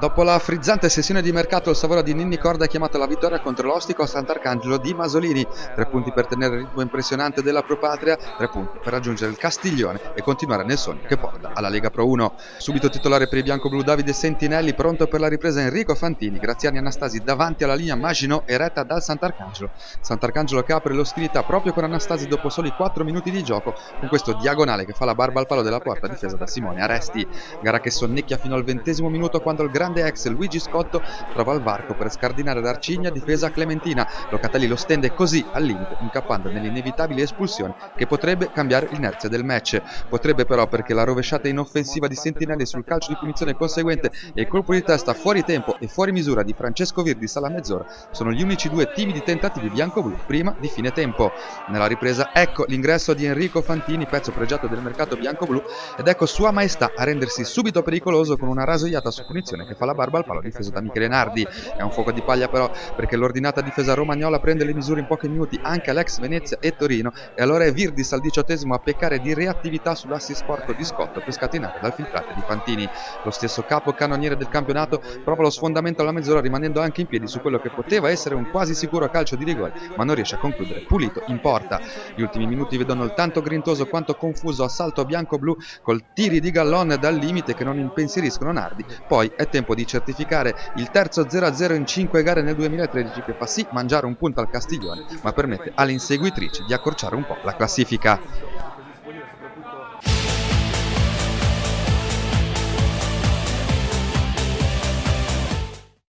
Dopo la frizzante sessione di mercato, il Savoia di Ninni Corda ha chiamato la vittoria contro l'Ostico a Sant'Arcangelo di Masolini. 3 punti per tenere il ritmo impressionante della Propatria, 3 punti per raggiungere il Castiglione e continuare nel sogno che porta alla Lega Pro 1. Subito titolare per i bianco-blu Davide Sentinelli, pronto per la ripresa Enrico Fantini, Graziani Anastasi davanti alla linea Maginot e retta dal Sant'Arcangelo. Sant'Arcangelo che apre l'ostilità proprio con Anastasi dopo soli 4 minuti di gioco, con questo diagonale che fa la barba al palo della porta difesa da Simone Aresti. Gara che sonnecchia fino al 20° minuto quando il grande ex Luigi Scotto trova il varco per scardinare d'Arcigna difesa Clementina. Locatelli lo stende così al limite, incappando nell'inevitabile espulsione che potrebbe cambiare l'inerzia del match. Potrebbe però, perché la rovesciata inoffensiva di Sentinelli sul calcio di punizione conseguente e il colpo di testa fuori tempo e fuori misura di Francesco Virdis alla mezz'ora sono gli unici 2 timidi tentativi bianco-blu prima di fine tempo. Nella ripresa ecco l'ingresso di Enrico Fantini, pezzo pregiato del mercato bianco-blu, ed ecco Sua Maestà a rendersi subito pericoloso con una rasoiata su punizione che fa la barba al palo difeso da Michele Nardi. È un fuoco di paglia però, perché l'ordinata difesa romagnola prende le misure in pochi minuti anche all'ex Venezia e Torino, e allora è Virdis al 18° a peccare di reattività sull'assist sporco di Scotto per scatenare dal filtrante di Fantini. Lo stesso capo cannoniere del campionato prova lo sfondamento alla mezz'ora, rimanendo anche in piedi su quello che poteva essere un quasi sicuro calcio di rigore, ma non riesce a concludere pulito in porta. Gli ultimi minuti vedono il tanto grintoso quanto confuso assalto bianco-blu col tiri di Gallon dal limite che non impensieriscono Nardi. Poi è tempo di certificare il terzo 0-0 in 5 gare nel 2013, che fa sì mangiare un punto al Castiglione, ma permette alle inseguitrici di accorciare un po' la classifica.